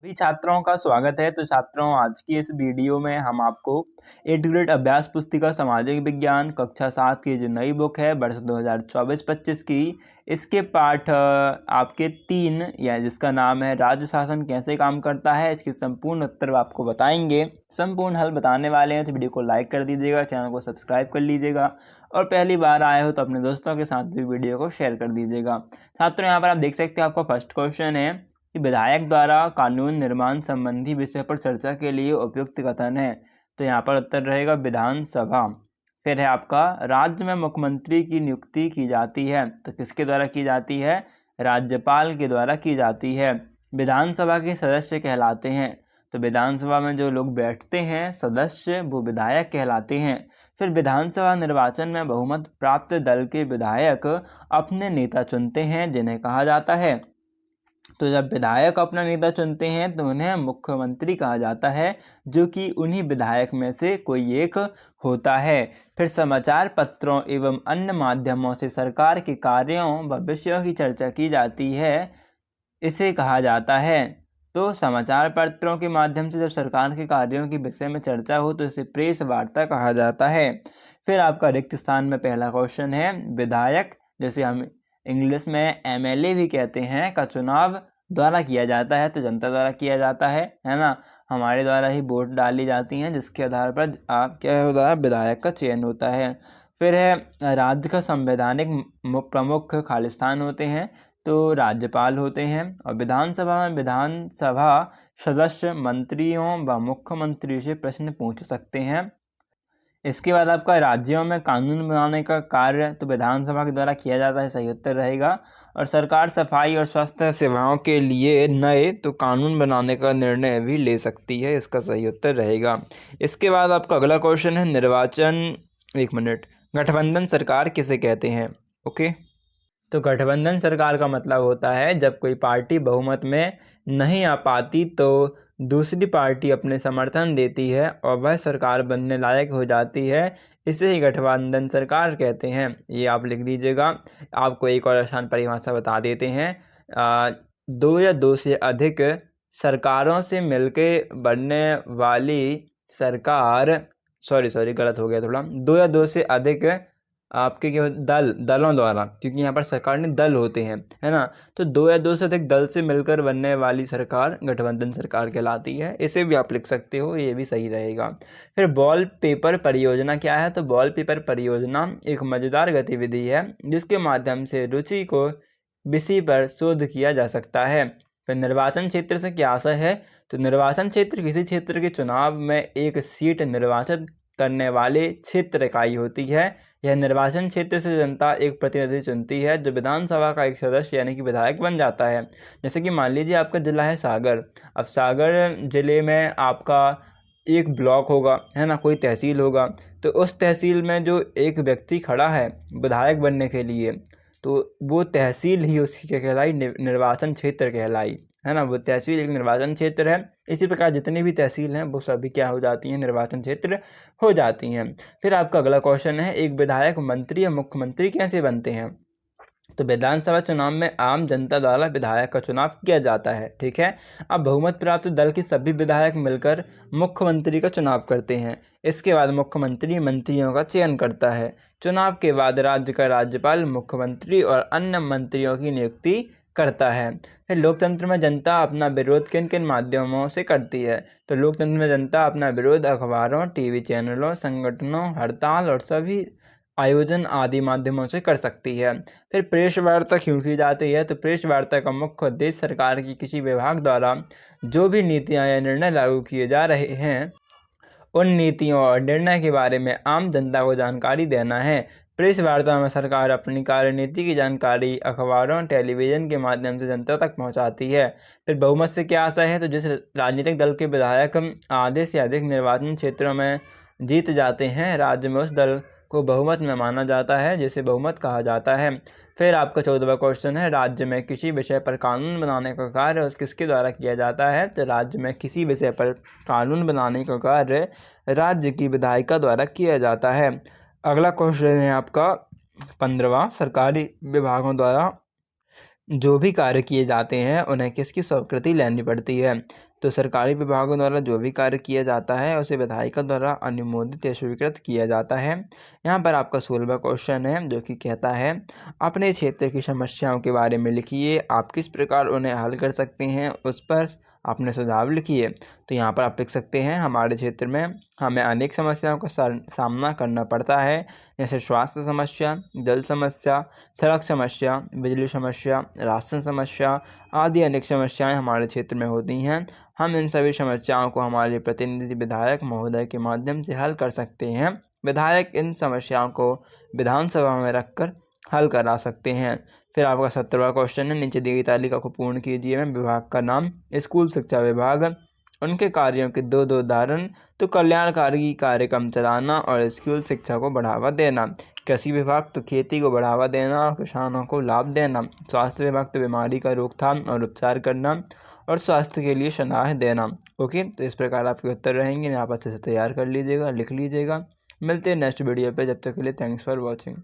सभी छात्रों का स्वागत है। तो छात्रों, आज की इस वीडियो में हम आपको 8th ग्रेड अभ्यास पुस्तिका सामाजिक विज्ञान कक्षा 7 की जो नई बुक है वर्ष 2024-25 की, इसके पाठ आपके 3 या जिसका नाम है राज्य शासन कैसे काम करता है, इसके संपूर्ण उत्तर आपको बताएंगे। संपूर्ण हल बताने वाले हैं, तो वीडियो को लाइक कर दीजिएगा, चैनल को सब्सक्राइब कर लीजिएगा और पहली बार आए हो तो अपने दोस्तों के साथ भी वीडियो को शेयर कर दीजिएगा। छात्रों, यहाँ पर आप देख सकते हैं, आपका फर्स्ट क्वेश्चन है कि विधायक द्वारा कानून निर्माण संबंधी विषय पर चर्चा के लिए उपयुक्त कथन है। तो यहाँ पर उत्तर रहेगा विधानसभा। फिर है आपका राज्य में मुख्यमंत्री की नियुक्ति की जाती है, तो किसके द्वारा की जाती है? राज्यपाल के द्वारा की जाती है। विधानसभा के सदस्य कहलाते हैं, तो विधानसभा में जो लोग बैठते हैं सदस्य, वो विधायक कहलाते हैं। फिर विधानसभा निर्वाचन में बहुमत प्राप्त दल के विधायक अपने नेता चुनते हैं, जिन्हें कहा जाता है। तो जब विधायक अपना नेता चुनते हैं तो उन्हें मुख्यमंत्री कहा जाता है, जो कि उन्हीं विधायक में से कोई एक होता है। फिर समाचार पत्रों एवं अन्य माध्यमों से सरकार के कार्यों व विषयों की चर्चा की जाती है, इसे कहा जाता है। तो समाचार पत्रों के माध्यम से जब सरकार के कार्यों के विषय में चर्चा हो तो इसे प्रेस वार्ता कहा जाता है। फिर आपका रिक्त स्थान में पहला क्वेश्चन है, विधायक, जैसे हम इंग्लिश में एमएलए भी कहते हैं, का चुनाव द्वारा किया जाता है, तो जनता द्वारा किया जाता है ना। हमारे द्वारा ही वोट डाली जाती हैं, जिसके आधार पर क्या होता है, विधायक का चयन होता है। फिर है राज्य का संवैधानिक प्रमुख खालिस्तान होते हैं, तो राज्यपाल होते हैं। और विधानसभा में विधानसभा सदस्य मंत्रियों व मुख्यमंत्री से प्रश्न पूछ सकते हैं। इसके बाद आपका राज्यों में कानून बनाने का कार्य तो विधानसभा के द्वारा किया जाता है, सही उत्तर रहेगा। और सरकार सफाई और स्वास्थ्य सेवाओं के लिए नए तो कानून बनाने का निर्णय भी ले सकती है, इसका सही उत्तर रहेगा। इसके बाद आपका अगला क्वेश्चन है निर्वाचन, गठबंधन सरकार किसे कहते हैं? ओके, तो गठबंधन सरकार का मतलब होता है जब कोई पार्टी बहुमत में नहीं आ पाती तो दूसरी पार्टी अपने समर्थन देती है और वह सरकार बनने लायक हो जाती है, इसे ही गठबंधन सरकार कहते हैं। ये आप लिख दीजिएगा। आपको एक और आसान परिभाषा बता देते हैं, दो या दो से अधिक सरकारों से मिलकर बनने वाली सरकार, सॉरी गलत हो गया थोड़ा, दो या दो से अधिक आपके क्या दलों द्वारा, क्योंकि यहाँ पर सरकार ने दल होते हैं, है ना। तो दो या दो से अधिक दल से मिलकर बनने वाली सरकार गठबंधन सरकार कहलाती है, इसे भी आप लिख सकते हो, ये भी सही रहेगा। फिर बॉल पेपर परियोजना क्या है? तो बॉल पेपर परियोजना एक मजेदार गतिविधि है जिसके माध्यम से रुचि को विषय पर शोध किया जा सकता है। फिर निर्वाचन क्षेत्र से क्या आशय है? तो निर्वाचन क्षेत्र किसी क्षेत्र के चुनाव में एक सीट निर्वाचित करने वाले क्षेत्र इकाई होती है। यह निर्वाचन क्षेत्र से जनता एक प्रतिनिधि चुनती है, जो विधानसभा का एक सदस्य यानी कि विधायक बन जाता है। जैसे कि मान लीजिए आपका जिला है सागर, अब सागर जिले में आपका एक ब्लॉक होगा, है ना, कोई तहसील होगा, तो उस तहसील में जो एक व्यक्ति खड़ा है विधायक बनने के लिए, तो वो तहसील ही उसकी क्या कहलाई? निर्वाचन क्षेत्र कहलाई, है ना। वो तहसील एक निर्वाचन क्षेत्र है। इसी प्रकार जितनी भी तहसील हैं वो सभी क्या हो जाती हैं? निर्वाचन क्षेत्र हो जाती हैं। फिर आपका अगला क्वेश्चन है, एक विधायक मंत्री या मुख्यमंत्री कैसे बनते हैं? तो विधानसभा चुनाव में आम जनता द्वारा विधायक का चुनाव किया जाता है, ठीक है। अब बहुमत प्राप्त दल के सभी विधायक मिलकर मुख्यमंत्री का चुनाव करते हैं। इसके बाद मुख्यमंत्री मंत्रियों का चयन करता है। चुनाव के बाद राज्य का राज्यपाल मुख्यमंत्री और अन्य मंत्रियों की नियुक्ति करता है। फिर लोकतंत्र में जनता अपना विरोध किन किन माध्यमों से करती है? तो लोकतंत्र में जनता अपना विरोध अखबारों, टीवी चैनलों, संगठनों, हड़ताल और सभी आयोजन आदि माध्यमों से कर सकती है। फिर प्रेस वार्ता क्यों की जाती है? तो प्रेस वार्ता का मुख्य उद्देश्य सरकार की किसी विभाग द्वारा जो भी नीतियां या निर्णय लागू किए जा रहे हैं, उन नीतियों और निर्णय के बारे में आम जनता को जानकारी देना है। प्रेस वार्ता में सरकार अपनी कार्यनीति की जानकारी अखबारों, टेलीविजन के माध्यम से जनता तक पहुंचाती है। फिर बहुमत से क्या आशय है? तो जिस राजनीतिक दल के विधायक आधे से अधिक निर्वाचन क्षेत्रों में जीत जाते हैं, राज्य में उस दल को बहुमत में माना जाता है, जिसे बहुमत कहा जाता है। फिर आपका 14वां क्वेश्चन है, राज्य में किसी विषय पर कानून बनाने का कार्य उस किसके द्वारा किया जाता है? तो राज्य में किसी विषय पर कानून बनाने का कार्य राज्य की विधायिका द्वारा किया जाता है। अगला क्वेश्चन है आपका 15वां, सरकारी विभागों द्वारा जो भी कार्य किए जाते हैं उन्हें किसकी स्वीकृति लेनी पड़ती है? तो सरकारी विभागों द्वारा जो भी कार्य किया जाता है उसे विधायिका द्वारा अनुमोदित या स्वीकृत किया जाता है। यहाँ पर आपका 16वां क्वेश्चन है जो कि कहता है अपने क्षेत्र की समस्याओं के बारे में लिखिए, आप किस प्रकार उन्हें हल कर सकते हैं उस पर अपने सुझाव लिखिए। तो यहाँ पर आप लिख सकते हैं हमारे क्षेत्र में हमें अनेक समस्याओं का सामना करना पड़ता है, जैसे स्वास्थ्य समस्या, जल समस्या, सड़क समस्या, बिजली समस्या, राशन समस्या आदि अनेक समस्याएं हमारे क्षेत्र में होती हैं। हम इन सभी समस्याओं को हमारे प्रतिनिधि विधायक महोदय के माध्यम से हल कर सकते हैं। विधायक इन समस्याओं को विधानसभा में रखकर हल करा सकते हैं। फिर आपका 17वां क्वेश्चन है, नीचे दी गई तालिका को पूर्ण कीजिए। में विभाग का नाम स्कूल शिक्षा विभाग, उनके कार्यों के दो उदाहरण, तो कल्याणकारी कार्यक्रम चलाना और स्कूल शिक्षा को बढ़ावा देना। कृषि विभाग तो खेती को बढ़ावा देना और किसानों को लाभ देना। स्वास्थ्य विभाग तो बीमारी का रोकथाम और उपचार करना और स्वास्थ्य के लिए सलाह देना। ओके, तो इस प्रकार आपके उत्तर रहेंगे, आप अच्छे से तैयार कर लीजिएगा, लिख लीजिएगा। मिलते हैं नेक्स्ट वीडियो पे, जब तक के लिए थैंक्स फॉर वॉचिंग।